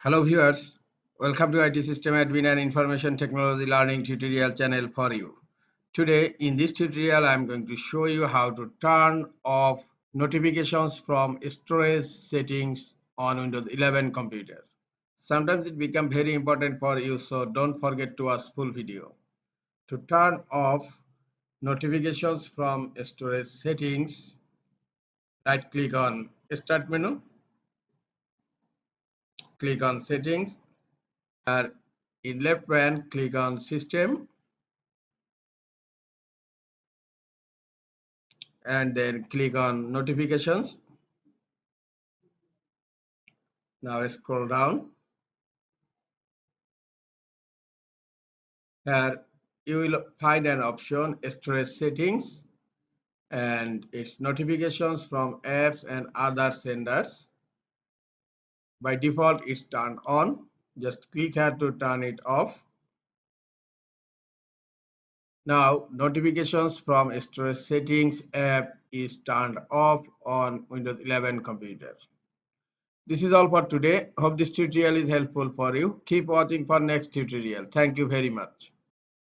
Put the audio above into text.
Hello viewers, welcome to IT System Admin and Information Technology Learning tutorial channel for you. Today in this tutorial I am going to show you how to turn off notifications from storage settings on Windows 11 computer. Sometimes it becomes very important for you, so don't forget to watch full video. To turn off notifications from storage settings, right click on Start menu, click on Settings. In left pane, click on System and then click on Notifications. Now scroll down. Here you will find an option Storage Settings and its notifications from apps and other senders. By default it's turned on. Just click here to turn it off. Now notifications from storage settings app is turned off on Windows 11 computer. This is all for today. Hope this tutorial is helpful for you. Keep watching for next tutorial. Thank you very much.